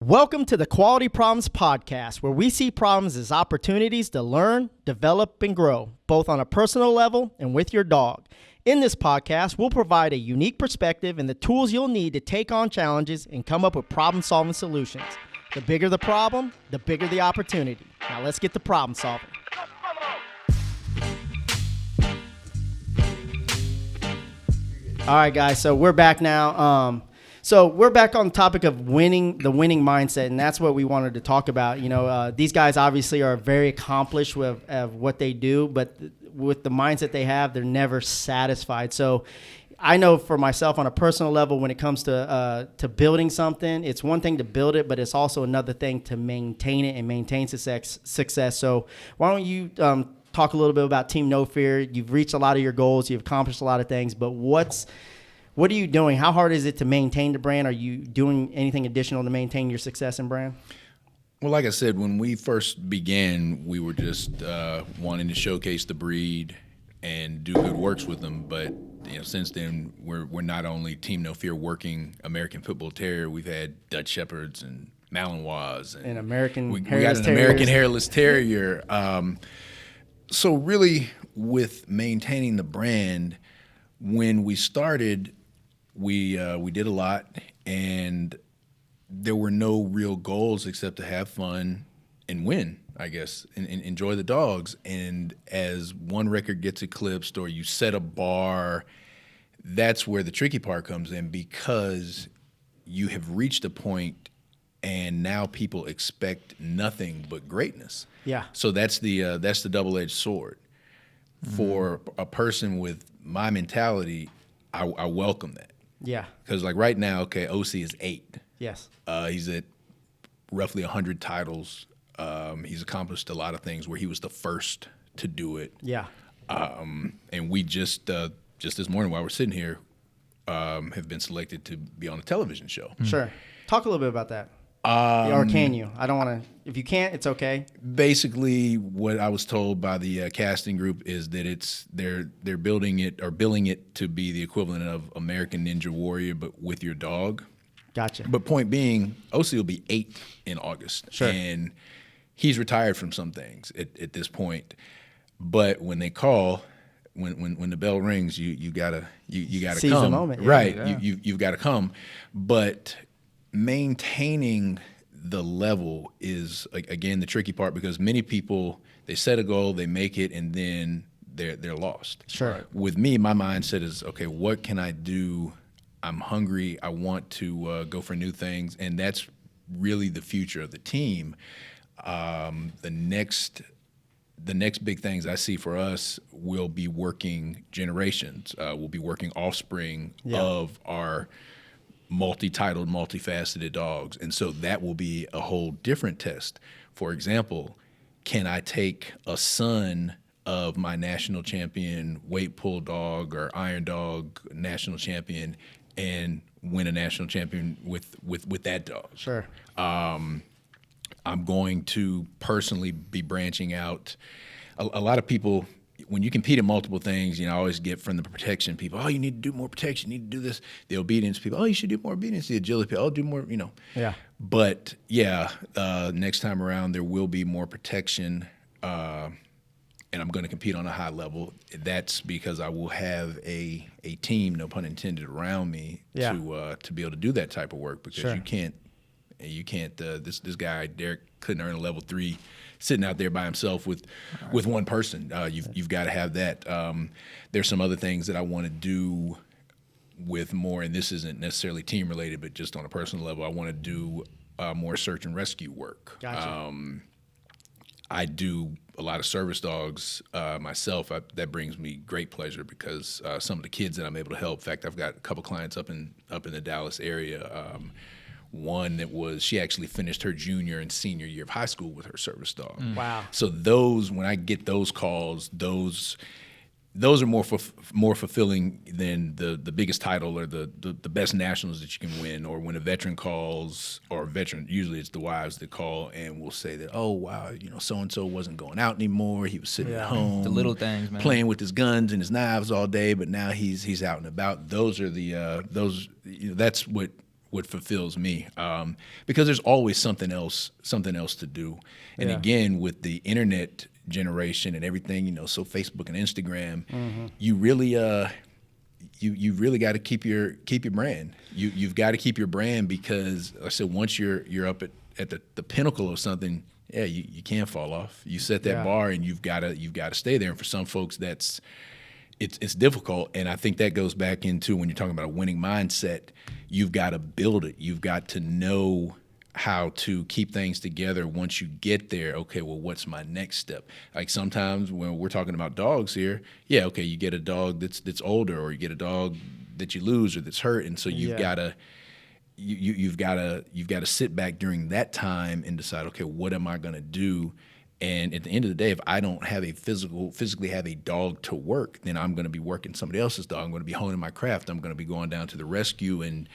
Welcome to the Quality Problems Podcast, where we see problems as opportunities to learn, develop, and grow, both on a personal level and with your dog. In this podcast, we'll provide a unique perspective and the tools you'll need to take on challenges and come up with problem-solving solutions. The bigger the problem, the bigger the opportunity. Now let's get to problem solving. All right, guys, so we're back now. So we're back on the topic of the winning mindset, and that's what we wanted to talk about. You know, these guys obviously are very accomplished with what they do, but with the mindset they have, they're never satisfied. So I know for myself on a personal level, when it comes to building something, it's one thing to build it, but it's also another thing to maintain it and maintain success. So why don't you talk a little bit about Team No Fear? You've reached a lot of your goals. You've accomplished a lot of things, but what are you doing? How hard is it to maintain the brand? Are you doing anything additional to maintain your success in brand? Well, like I said, when we first began, we were just wanting to showcase the breed and do good works with them. But since then, we're not only Team No Fear working American Football Terrier. We've had Dutch Shepherds and Malinois and American we Hairless got an Terriers. American Hairless Terrier. So really, with maintaining the brand, when we started, we did a lot, and there were no real goals except to have fun and win, I guess, and enjoy the dogs. And as one record gets eclipsed or you set a bar, that's where the tricky part comes in, because you have reached a point and now people expect nothing but greatness. Yeah. So that's the double-edged sword. Mm-hmm. For a person with my mentality, I welcome that. Yeah. Because like right now, okay, OC is 8. Yes. He's at roughly 100 titles. He's accomplished a lot of things where he was the first to do it. Yeah. And we just this morning while we're sitting here, have been selected to be on a television show. Sure. Talk a little bit about that. Or can you? I don't want to. If you can't, it's okay. Basically, what I was told by the casting group is that they're building it or billing it to be the equivalent of American Ninja Warrior, but with your dog. Gotcha. But point being, OC will be 8 in August, sure. And he's retired from some things at this point. But when they call, when the bell rings, you gotta Seize come. the moment, yeah. Right? Yeah. You've got to come, but maintaining the level is, again, the tricky part, because many people, they set a goal, they make it, and then they're lost. Sure. With me, my mindset is, okay, what can I do? I'm hungry. I want to go for new things, and that's really the future of the team. The next big things I see for us will be working generations. We'll be working offspring of our multi-titled, multifaceted dogs. And so that will be a whole different test. For example, can I take a son of my national champion weight pull dog or iron dog national champion and win a national champion with that dog? Sure. I'm going to personally be branching out. A lot of people, when you compete in multiple things, I always get from the protection people, oh, you need to do more protection, you need to do this. The obedience people, oh, you should do more obedience. The agility people, oh, do more, Yeah. But, next time around there will be more protection, and I'm going to compete on a high level. That's because I will have a team, no pun intended, around me to be able to do that type of work, because you can't. This guy Derek couldn't earn a level 3 sitting out there by himself with one person. You've got to have that. There's some other things that I want to do with more, and this isn't necessarily team related, but just on a personal level, I want to do more search and rescue work. Gotcha. I do a lot of service dogs myself. That brings me great pleasure, because some of the kids that I'm able to help. In fact, I've got a couple clients up in the Dallas area. One that she actually finished her junior and senior year of high school with her service dog. Wow. So when I get those calls, those are more fulfilling than the biggest title or the best nationals that you can win. Or when a veteran calls, or a veteran, usually it's the wives that call and will say that, oh wow, so-and-so wasn't going out anymore. He was sitting at home, the little things, man, playing with his guns and his knives all day, but now he's out and about. Those are that's what fulfills me, because there's always something else to do. And again, with the internet generation and everything, so Facebook and Instagram, you really you really got to keep your brand. You've got to keep your brand, because like I said, once you're up at the pinnacle of something, you can't fall off. You set that bar, and you've got to stay there. And for some folks, it's difficult. And I think that goes back into when you're talking about a winning mindset, you've got to build it. You've got to know how to keep things together once you get there. Okay, well, what's my next step? Like sometimes when we're talking about dogs here, okay, you get a dog that's older, or you get a dog that you lose or that's hurt, and so you've got to sit back during that time and decide, okay, what am I going to do? And at the end of the day, if I don't have physically have a dog to work, then I'm going to be working somebody else's dog. I'm going to be honing my craft. I'm going to be going down to the rescue. And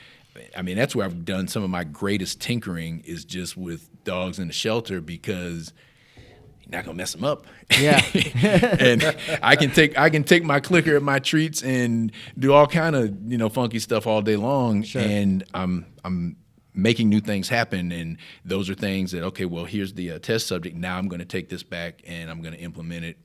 I mean, that's where I've done some of my greatest tinkering, is just with dogs in the shelter, because you're not going to mess them up. Yeah. And I can take my clicker and my treats and do all kind of, funky stuff all day long. Sure. And I'm making new things happen, and those are things that, okay, well, here's the test subject. Now I'm going to take this back and I'm going to implement it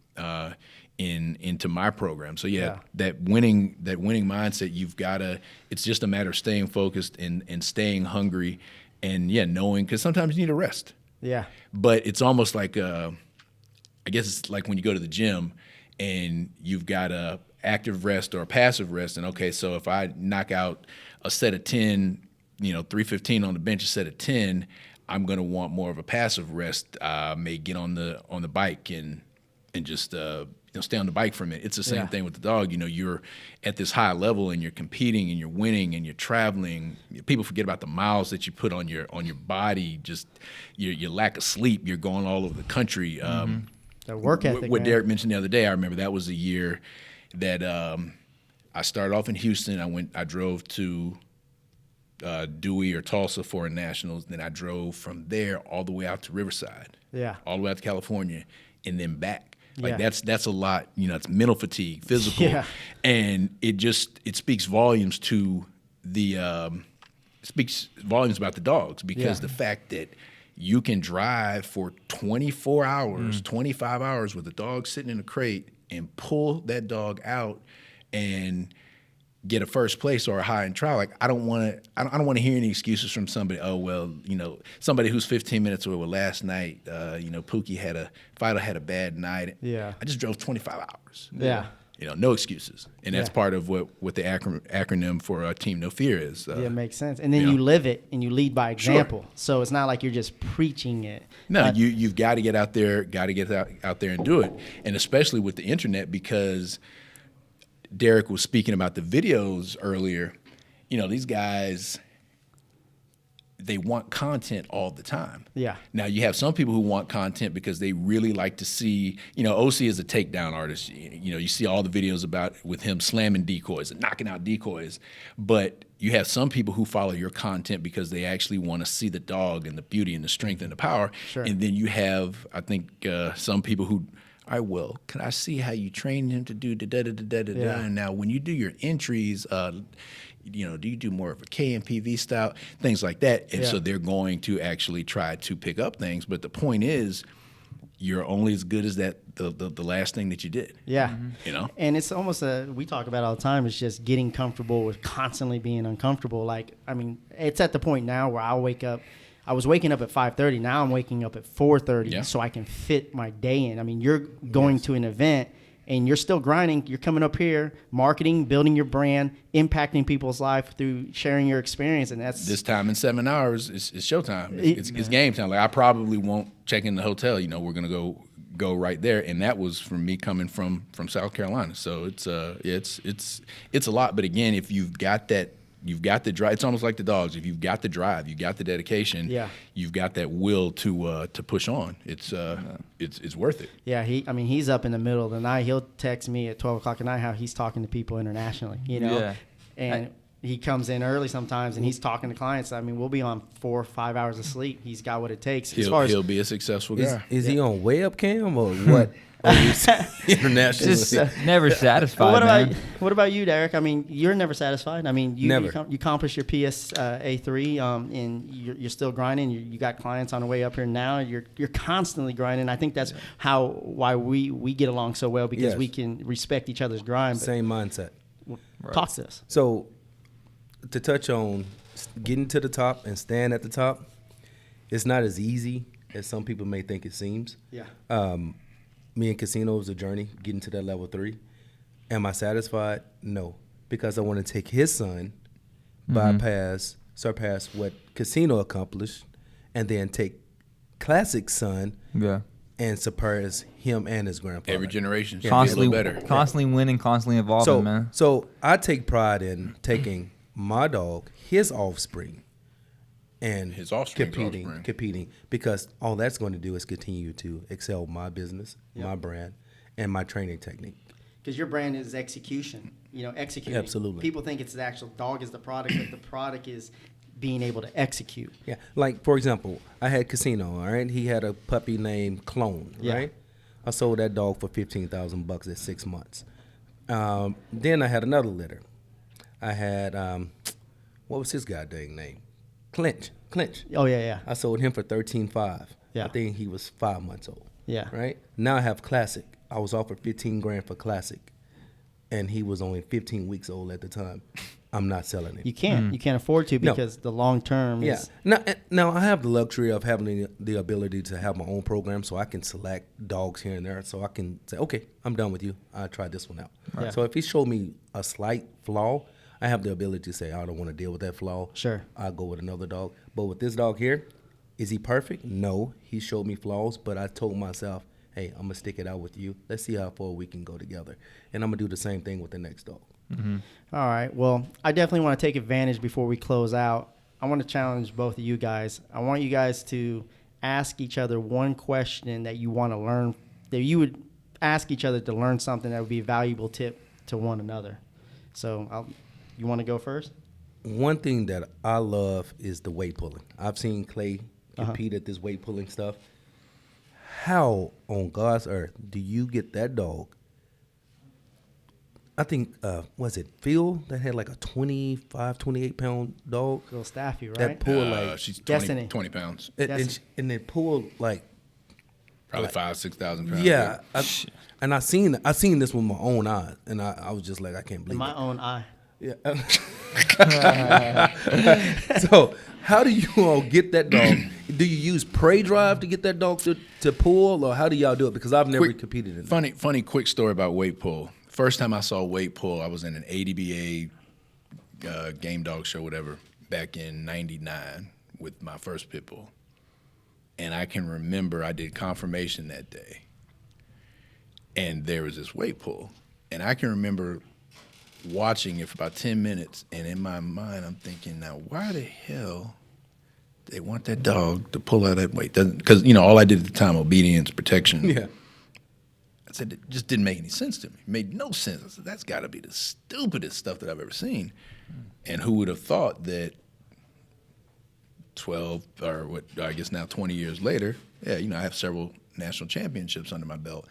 into my program. So that winning mindset, you've got to. It's just a matter of staying focused and staying hungry, and knowing, because sometimes you need a rest. Yeah. But it's almost like I guess it's like when you go to the gym and you've got a active rest or a passive rest, and okay, so if I knock out a set of 10. 315 on the bench, a set of 10, I'm going to want more of a passive rest. May get on the bike and just stay on the bike for a minute. It's the same thing with the dog. You're at this high level, and you're competing, and you're winning, and you're traveling. People forget about the miles that you put on your body, just your lack of sleep. You're going all over the country. The work ethic. What Derek mentioned the other day, I remember that was a year that I started off in Houston. I drove to Dewey or Tulsa for a nationals. Then I drove from there all the way out to Riverside, all the way out to California, and then back. Like that's a lot. It's mental fatigue, physical, and it speaks volumes to speaks volumes about the dogs, because the fact that you can drive for 24 hours, 25 hours with a dog sitting in a crate and pull that dog out and get a first place or a high in trial. Like I don't want to hear any excuses from somebody. Oh well, somebody who's 15 minutes away. Well, last night, Pookie Fido had a bad night. Yeah, I just drove 25 hours. Yeah, no excuses, and that's part of what the acronym for Team No Fear is. It makes sense. And then you live it and you lead by example. Sure. So it's not like you're just preaching it. No, you've got to get out there, out there and do it, and especially with the internet, because Derek was speaking about the videos earlier. These guys, they want content all the time. Yeah. Now, you have some people who want content because they really like to see, OC is a takedown artist. You see all the videos with him slamming decoys and knocking out decoys. But you have some people who follow your content because they actually want to see the dog and the beauty and the strength and the power. Sure. And then you have, I think, some people who, all right, well, can I see how you train him to do da-da-da-da-da-da? And now when you do your entries, do you do more of a KMPV style, things like that? And so they're going to actually try to pick up things. But the point is, you're only as good as the last thing that you did. Yeah. And it's almost we talk about it all the time. It's just getting comfortable with constantly being uncomfortable. Like, I mean, it's at the point now where I'll wake up. I was waking up at 5:30. Now I'm waking up at 4:30 so I can fit my day in. I mean, you're going to an event and you're still grinding. You're coming up here, marketing, building your brand, impacting people's life through sharing your experience. And that's this time in 7 hours. It's showtime. It's game time. Like I probably won't check in the hotel. We're gonna go right there. And that was from me coming from South Carolina. So it's a lot. But again, if you've got that. You've got the drive. It's almost like the dogs. If you've got the drive, you've got the dedication. You've got that will to push on. It's worth it. Yeah, he's up in the middle of the night. He'll text me at 12 o'clock at night how he's talking to people internationally. And he comes in early sometimes and he's talking to clients. I mean, we'll be on 4 or 5 hours of sleep. He's got what it takes. He'll be a successful guy. Is he on webcam or what? Internationally. Just never satisfied, Well, man. what about you, Derek? I mean, you're never satisfied. I mean, you Never. you accomplished your PSA3, and you're still grinding. You got clients on the way up here now. You're constantly grinding. I think that's why we get along so well, because Yes. we can respect each other's grind. But Same mindset. talk to us. So, to touch on getting to the top and staying at the top, it's not as easy as some people may think it seems. Yeah. Me and Casino was a journey getting to that level 3. Am I satisfied? No, because I want to take his son, surpass what Casino accomplished, and then take Classic's son Yeah. and surpass him and his grandfather. Every generation should Constantly, be a little better. constantly winning, constantly evolving, So, man. so I take pride in taking my dog, his offspring, and His offspring's competing, offspring. competing, because all that's going to do is continue to excel my business, my brand, and my training technique. Because your brand is execution. Executing. Absolutely. People think it's the actual dog is the product, but the product is being able to execute. Yeah, like for example, I had Casino. All right, he had a puppy named Clone. Yeah. Right, I sold that dog for $15,000 at 6 months. Then I had another litter. I had what was his goddamn name? Clinch. Oh yeah. I sold him for $13,500. Yeah. I think he was 5 months old. Yeah. Right? Now I have Classic. I was offered $15,000 for Classic, and he was only 15 weeks old at the time. I'm not selling him. You can't. You can't afford to, No. because the long term Yeah. is. Now I have the luxury of having the ability to have my own program, so I can select dogs here and there. So I can say, okay, I'm done with you. I'll try this one out. Right. So if he showed me a slight flaw, I have the ability to say, I don't want to deal with that flaw. Sure. I'll go with another dog. But with this dog here, is he perfect? No. He showed me flaws, but I told myself, hey, I'm going to stick it out with you. Let's see how far we can go together. And I'm going to do the same thing with the next dog. All right. Well, I definitely want to take advantage before we close out. I want to challenge both of you guys. I want you guys to ask each other one question that you want to learn, that you would ask each other to learn something that would be a valuable tip to one another. So you want to go first? One thing that I love is the weight pulling. I've seen Clay compete at this weight pulling stuff. How on God's earth do you get that dog? I think, was it Phil that had like a 25, 28 pound dog? Little Staffy, right? That pulled like, She's 20, Destiny. 20 pounds. and they pulled like, Probably 5,000-6,000 pounds. yeah. And I seen this with my own eyes, and I was just like, I can't In believe my it. own eye. Yeah. So how do you all get that dog? Do you use prey drive to get that dog to pull, or how do y'all do it? Because I've never competed in that. Funny quick story about weight pull. First time I saw weight pull, I was in an ADBA game dog show, whatever, back in '99 with my first pit bull. And I can remember I did confirmation that day, and there was this weight pull. And I can remember watching it for about 10 minutes, and in my mind I'm thinking, now why the hell they want that dog to pull out that weight? Because, all I did at the time, obedience, protection. Yeah. I said, it just didn't make any sense to me. It made no sense. I said, that's got to be the stupidest stuff that I've ever seen. And who would have thought that 12, or what, I guess now 20 years later, I have several national championships under my belt.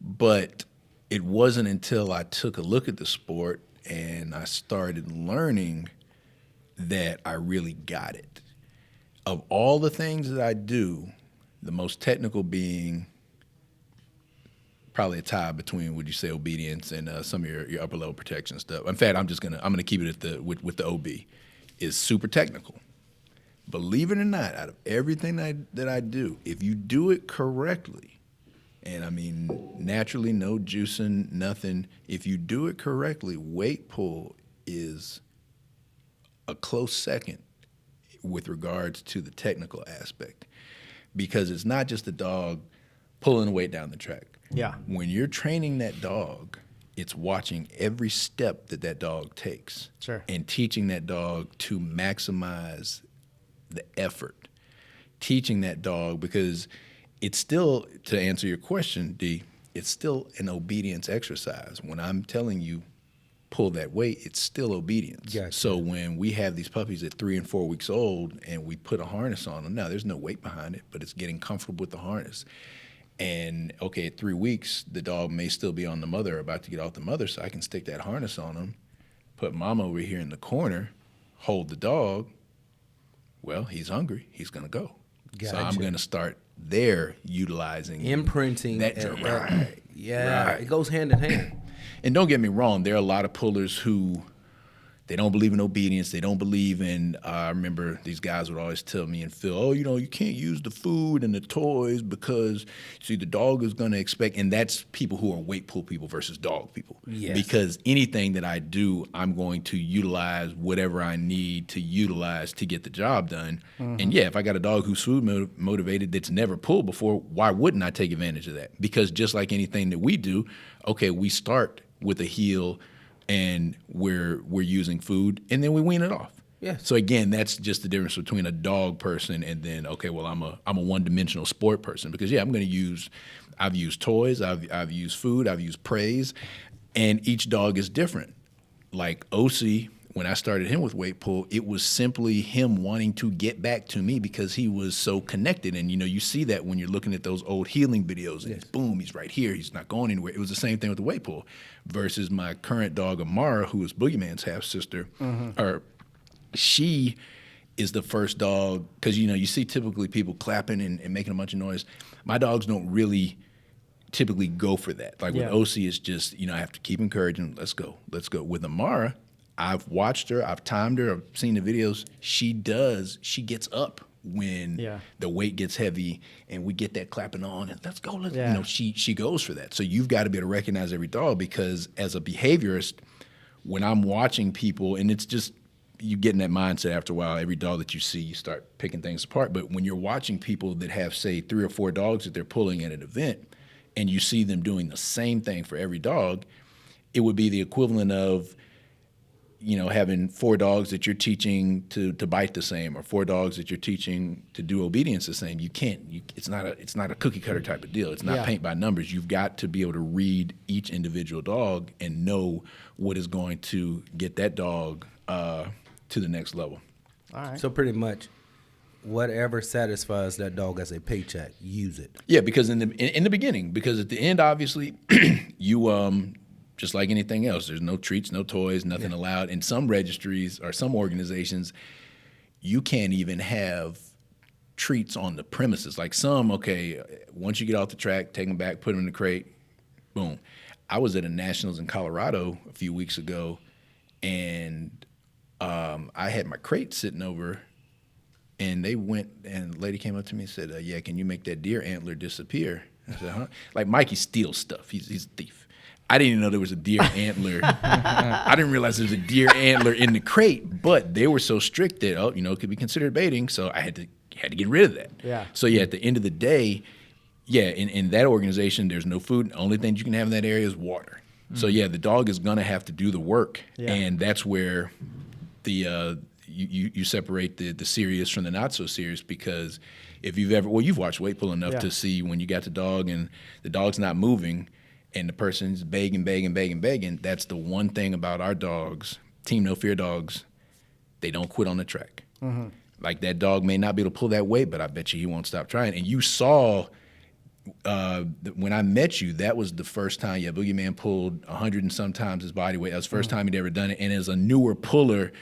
But it wasn't until I took a look at the sport and I started learning that I really got it. Of all the things that I do, the most technical being probably a tie between, would you say, obedience and some of your upper level protection stuff. In fact, I'm gonna keep it at with the OB, is super technical. Believe it or not, out of everything that I do, if you do it correctly, and I mean naturally, no juicing, nothing. If you do it correctly, weight pull is a close second with regards to the technical aspect, because it's not just the dog pulling weight down the track. Yeah. When you're training that dog, it's watching every step that dog takes. Sure. And teaching that dog to maximize the effort. Teaching that dog, because it's still, to answer your question, D, it's still an obedience exercise. When I'm telling you, pull that weight, it's still obedience. Gotcha. So when we have these puppies at 3 and 4 weeks old and we put a harness on them, now there's no weight behind it, but it's getting comfortable with the harness. And okay, at 3 weeks, the dog may still be on the mother, about to get off the mother, so I can stick that harness on them, put mama over here in the corner, hold the dog. Well, he's hungry. He's going to go. Gotcha. So I'm going to start there utilizing Imprinting. that. Right. Yeah, Right. it goes hand in hand. And don't get me wrong, there are a lot of pullers who they don't believe in obedience. They don't believe in, I remember these guys would always tell me and Phil, oh, you can't use the food and the toys because, see, the dog is going to expect, and that's people who are weight pull people versus dog people. Yes. Because anything that I do, I'm going to utilize whatever I need to utilize to get the job done. And yeah, if I got a dog who's food motivated that's never pulled before, why wouldn't I take advantage of that? Because just like anything that we do, okay, we start with a heel and we're using food, and then we wean it off. Yeah. So again, that's just the difference between a dog person and then, okay, well, I'm a one-dimensional sport person, because yeah, I've used toys, I've used food, I've used praise, and each dog is different. Like OC, when I started him with weight pull, it was simply him wanting to get back to me because he was so connected. And you see that when you're looking at those old healing videos, and it's boom, he's right here, he's not going anywhere. It was the same thing with the weight pull. Versus my current dog Amara, who is Boogeyman's half sister, or she is the first dog, because you see typically people clapping and making a bunch of noise. My dogs don't really typically go for that. Like with OC, it's just I have to keep encouraging. Let's go. With Amara, I've watched her, I've timed her, I've seen the videos. She gets up when the weight gets heavy and we get that clapping on and let's go. She goes for that. So you've got to be able to recognize every dog, because as a behaviorist, when I'm watching people, and it's just, you get in that mindset after a while, every dog that you see, you start picking things apart. But when you're watching people that have, say, 3 or 4 dogs that they're pulling at an event, and you see them doing the same thing for every dog, it would be the equivalent of having 4 dogs that you're teaching to bite the same, or 4 dogs that you're teaching to do obedience the same. You can't. It's not a cookie cutter type of deal. It's not paint by numbers. You've got to be able to read each individual dog and know what is going to get that dog to the next level. All right. So pretty much, whatever satisfies that dog as a paycheck, use it. Yeah, because in the beginning, because at the end, obviously, you just like anything else, there's no treats, no toys, nothing allowed. In some registries or some organizations, you can't even have treats on the premises. Like some, okay, once you get off the track, take them back, put them in the crate, boom. I was at a Nationals in Colorado a few weeks ago, and I had my crate sitting over, and they went, and the lady came up to me and said, yeah, can you make that deer antler disappear? I said, huh? Like Mikey steals stuff. He's a thief. I didn't even know there was a deer antler. I didn't realize there was a deer antler in the crate, but they were so strict that, it could be considered baiting, so I had to get rid of that. Yeah. So, at the end of the day, in that organization, there's no food. The only thing you can have in that area is water. So, the dog is going to have to do the work, and that's where you separate the serious from the not so serious, because if you've watched weight pull enough to see when you got the dog and the dog's not moving, and the person's begging, that's the one thing about our dogs, Team No Fear dogs, they don't quit on the track. Mm-hmm. Like that dog may not be able to pull that weight, but I bet you he won't stop trying. And you saw when I met you, that was the first time, Boogeyman pulled 100 and some times his body weight. That was the first time he'd ever done it. And as a newer puller,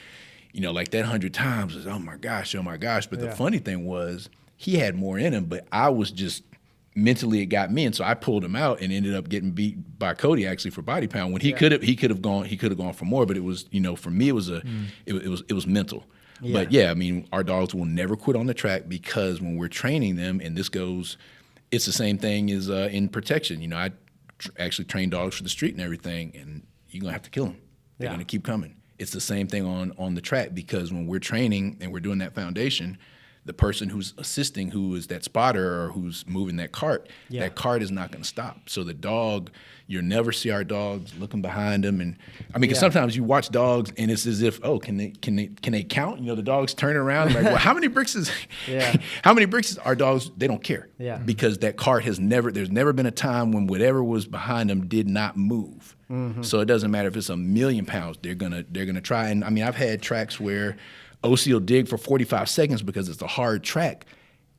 like that 100 times was, oh my gosh. But the funny thing was he had more in him, but I was just, mentally it got me, and so I pulled him out and ended up getting beat by Cody actually for body pound when he could have gone for more, but it was for me it was it was mental. Yeah. But I mean, our dogs will never quit on the track, because when we're training them, and this goes, it's the same thing as in protection. I actually train dogs for the street and everything, and you're gonna have to kill them. They're gonna keep coming. It's the same thing on the track, because when we're training and we're doing that foundation, the person who's assisting, who is that spotter or who's moving that cart is not going to stop. So the dog, you'll never see our dogs looking behind them. And I mean, because sometimes you watch dogs and it's as if, can they count? The dogs turn around like, well, how many bricks is our dogs? They don't care. Yeah. Because that cart there's never been a time when whatever was behind them did not move. So it doesn't matter if it's 1,000,000 pounds. They're gonna try. And I mean, I've had tracks where OC will dig for 45 seconds because it's a hard track,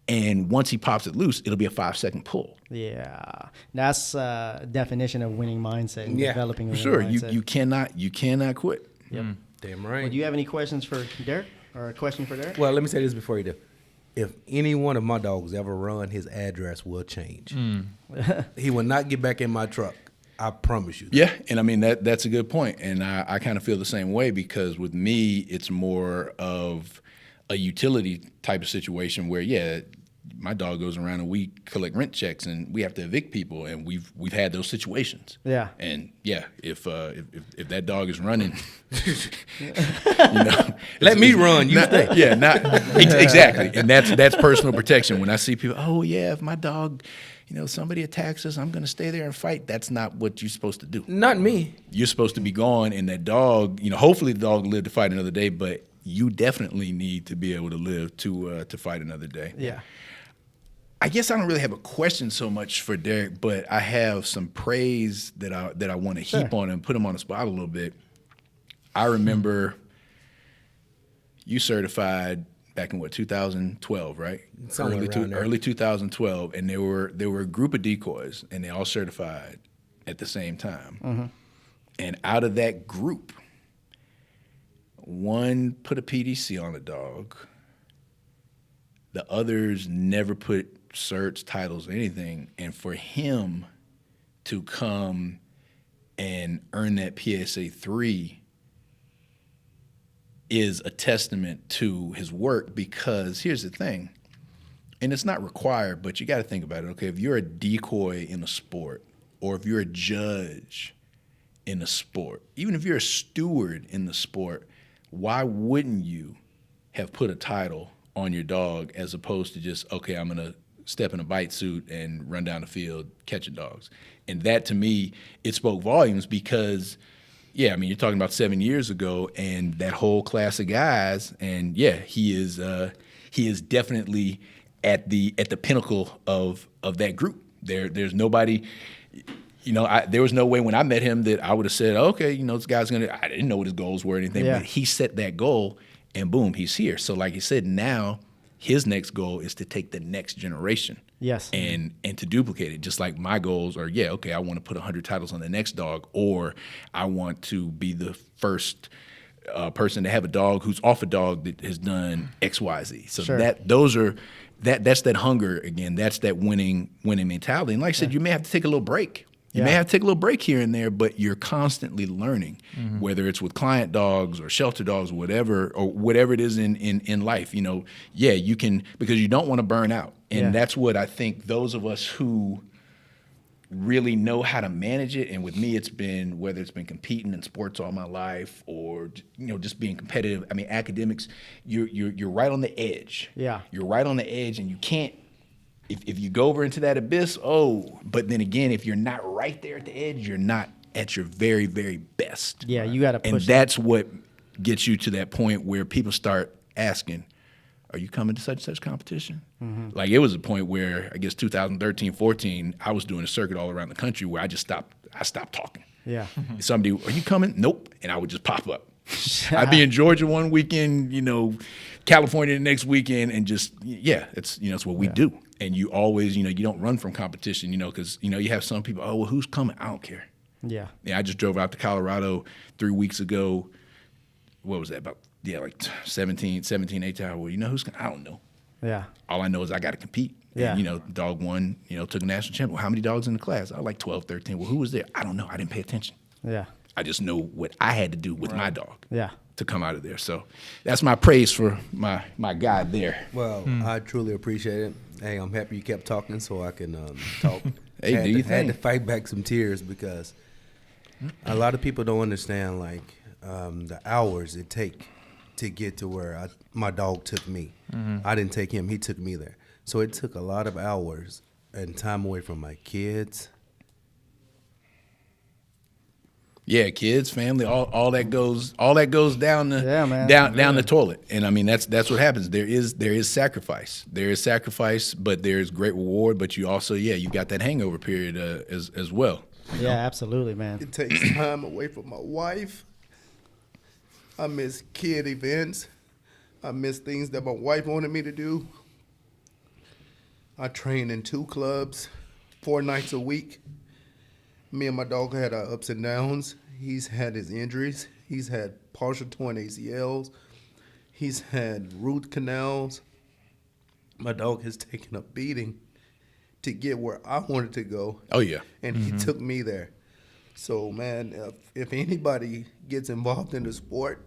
and once he pops it loose, it'll be a 5-second pull. Yeah, that's definition of winning mindset and Yeah, developing a For sure, winning mindset. you cannot quit. Yep. Damn right. Well, do you have any questions for Derek or a question for Derek? Well, let me say this before you do. If any one of my dogs ever run, his address will change. He will not get back in my truck. I promise you that. Yeah, and I mean that's a good point, and I kind of feel the same way because with me, it's more of a utility type of situation where my dog goes around and we collect rent checks and we have to evict people, and we've had those situations. Yeah. And if that dog is running, Let me run. You stay. Yeah, exactly, and that's personal protection. When I see people, oh yeah, if my dog, somebody attacks us, I'm going to stay there and fight. That's not what you're supposed to do. Not me. You're supposed to be gone, and that dog, hopefully the dog will live to fight another day, but you definitely need to be able to live to fight another day. Yeah. I guess I don't really have a question so much for Derek, but I have some praise that I want to heap on and put him on the spot a little bit. I remember you certified back in 2012, right? Somewhere around there. Early 2012, and there were a group of decoys, and they all certified at the same time. And out of that group, one put a PDC on a dog. The others never put certs, titles, or anything. And for him to come and earn that PSA 3 is a testament to his work, because here's the thing, and it's not required, but you got to think about it. Okay, if you're a decoy in a sport, or if you're a judge in a sport, even if you're a steward in the sport, why wouldn't you have put a title on your dog as opposed to just, okay, I'm going to step in a bite suit and run down the field catching dogs? And that, to me, it spoke volumes because, yeah, I mean, you're talking about 7 years ago, and that whole class of guys, and yeah, he is definitely at the pinnacle of that group. There's nobody, there was no way when I met him that I would have said, okay, this guy's I didn't know what his goals were or anything, but he set that goal, and boom, he's here. So like you said, now his next goal is to take the next generation. Yes. And to duplicate it, just like my goals are, okay, I want to put 100 titles on the next dog, or I want to be the first person to have a dog who's off a dog that has done X, Y, Z. So that's that hunger again. That's that winning mentality. And like I said, you may have to take a little break. You may have to take a little break here and there, but you're constantly learning, whether it's with client dogs or shelter dogs, or whatever it is in life. You can, because you don't want to burn out. And that's what I think those of us who really know how to manage it, and with me, it's been, whether it's been competing in sports all my life or, just being competitive. I mean, academics, you're right on the edge. Yeah. You're right on the edge, and you can't, if you go over into that abyss, but then again, if you're not right there at the edge, you're not at your very, very best. Yeah, you got to push. And that's what gets you to that point where people start asking, are you coming to such and such competition? Like, it was a point where, I guess 2013, 14, I was doing a circuit all around the country where I stopped talking. Yeah. Somebody, are you coming? Nope. And I would just pop up. I'd be in Georgia one weekend, California the next weekend, and just, it's what we do. And you always, you don't run from competition, because, you have some people, well, who's coming? I don't care. Yeah. I just drove out to Colorado 3 weeks ago. What was that, about, like 17, 18 hours. Well, who's coming? I don't know. Yeah. All I know is I got to compete. Yeah. And, dog won, took a national champion. Well, how many dogs in the class? I was like 12, 13. Well, who was there? I don't know. I didn't pay attention. Yeah. I just know what I had to do with my dog. Yeah. To come out of there. So that's my praise for my guy there. Well, I truly appreciate it. Hey, I'm happy you kept talking so I can talk. Hey, had to fight back some tears because a lot of people don't understand the hours it take to get to where my dog took me. I didn't take him; he took me there. So it took a lot of hours and time away from my kids. Yeah, kids, family, all that goes down the down the toilet. And I mean that's what happens. There is sacrifice. There is sacrifice, but there's great reward. But you also you got that hangover period as well. Yeah, absolutely, man. It takes time away from my wife. I miss kid events. I miss things that my wife wanted me to do. I train in 2 clubs, 4 nights a week. Me and my dog had our ups and downs. He's had his injuries. He's had partial torn ACLs. He's had root canals. My dog has taken a beating to get where I wanted to go. Oh, yeah. And he took me there. So, man, if anybody gets involved in the sport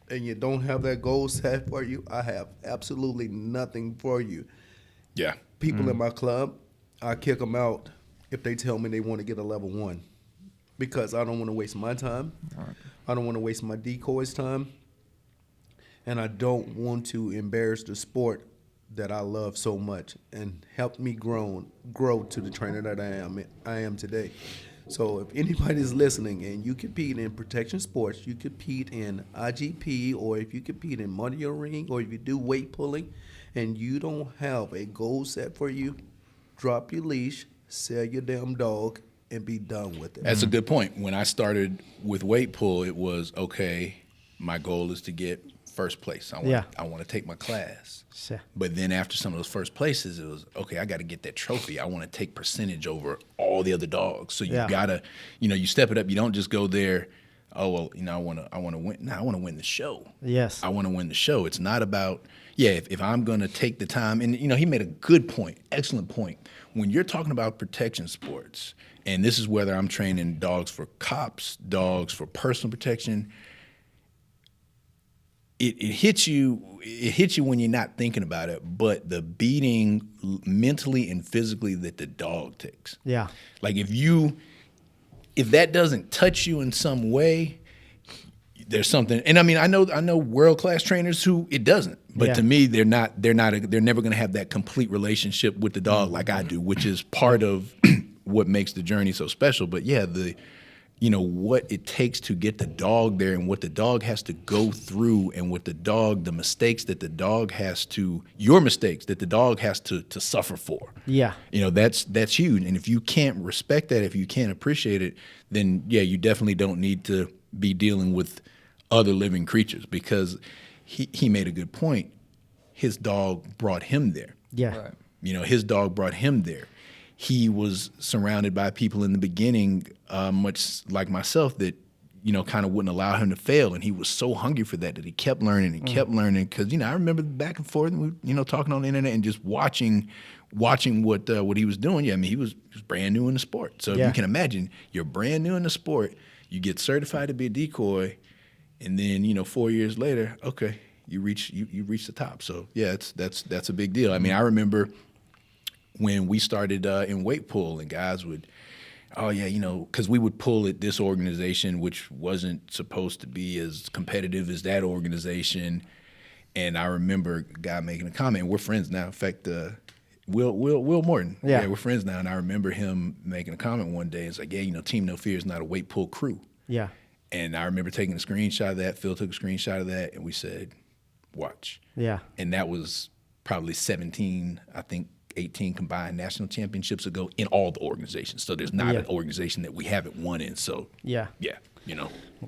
and you don't have that goal set for you, I have absolutely nothing for you. Yeah. People in my club, I kick them out if they tell me they want to get a level 1 because I don't want to waste my time. I don't want to waste my decoys' time. And I don't want to embarrass the sport that I love so much and help me grow to the trainer that I am today. So if anybody's listening and you compete in protection sports, you compete in IGP, or if you compete in Money Ring, or if you do weight pulling, and you don't have a goal set for you, drop your leash, sell your damn dog, and be done with it. That's a good point. When I started with weight pull, it was, okay, my goal is to get first place. I want to take my class. Sure. But then after some of those first places, it was, okay, I got to get that trophy. I want to take percentage over all the other dogs. So you got to, you step it up. You don't just go there, oh, well, I want to win. No, I want to win the show. Yes. I want to win the show. It's not about, if I'm going to take the time. And, he made a good point, excellent point. When you're talking about protection sports, and this is whether I'm training dogs for cops, dogs for personal protection, it hits you when you're not thinking about it, but the beating mentally and physically that the dog takes. Yeah. Like if that doesn't touch you in some way, there's something. And I mean, I know world-class trainers who it doesn't, but to me, they're never going to have that complete relationship with the dog like I do, which is part of what makes the journey so special. But what it takes to get the dog there and what the dog has to go through and what the mistakes that the dog has to, your mistakes that the dog has to suffer for. Yeah. That's huge. And if you can't respect that, if you can't appreciate it, then you definitely don't need to be dealing with other living creatures, because he made a good point. His dog brought him there. Yeah. Right. His dog brought him there. He was surrounded by people in the beginning, much like myself, that, kind of wouldn't allow him to fail. And he was so hungry for that he kept learning and kept learning. Because, I remember back and forth, talking on the internet and just watching what he was doing. He was brand new in the sport. So if you can imagine, you're brand new in the sport, you get certified to be a decoy, and then, 4 years later, okay, you reach the top. So, that's a big deal. I mean, I remember when we started in weight pull, and guys would, because we would pull at this organization, which wasn't supposed to be as competitive as that organization. And I remember a guy making a comment, and we're friends now. In fact, Will Morton. Yeah, we're friends now. And I remember him making a comment one day. It's like, Team No Fear is not a weight pull crew. Yeah. And I remember taking a screenshot of that. Phil took a screenshot of that, and we said, watch. Yeah. And that was probably 17, I think, 18 combined national championships ago in all the organizations. So there's not an organization that we haven't won in. So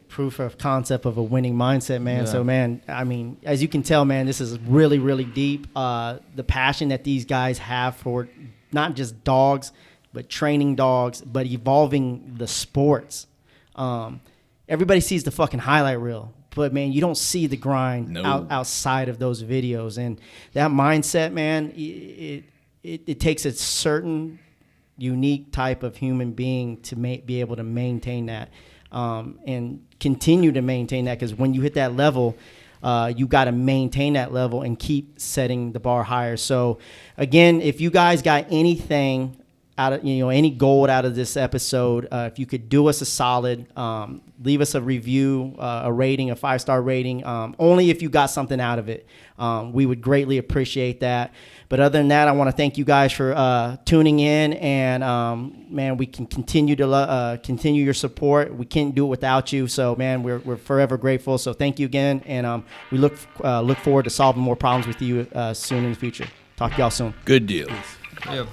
proof of concept of a winning mindset, man. Yeah. So, man, I mean, as you can tell, man, this is really, really deep. The passion that these guys have for not just dogs, but training dogs, but evolving the sports. Everybody sees the fucking highlight reel, but, man, you don't see the grind outside of those videos. And that mindset, man, it takes a certain unique type of human being to be able to maintain that and continue to maintain that, because when you hit that level, you got to maintain that level and keep setting the bar higher. So, again, if you guys got anything out of, any gold out of this episode, if you could do us a solid, leave us a review, a rating, a 5-star rating, only if you got something out of it. We would greatly appreciate that. But other than that, I want to thank you guys for tuning in, and man, we can continue to continue your support. We can't do it without you. So, man, we're forever grateful. So thank you again, and we look forward to solving more problems with you soon in the future. Talk to y'all soon. Good deal. Yeah.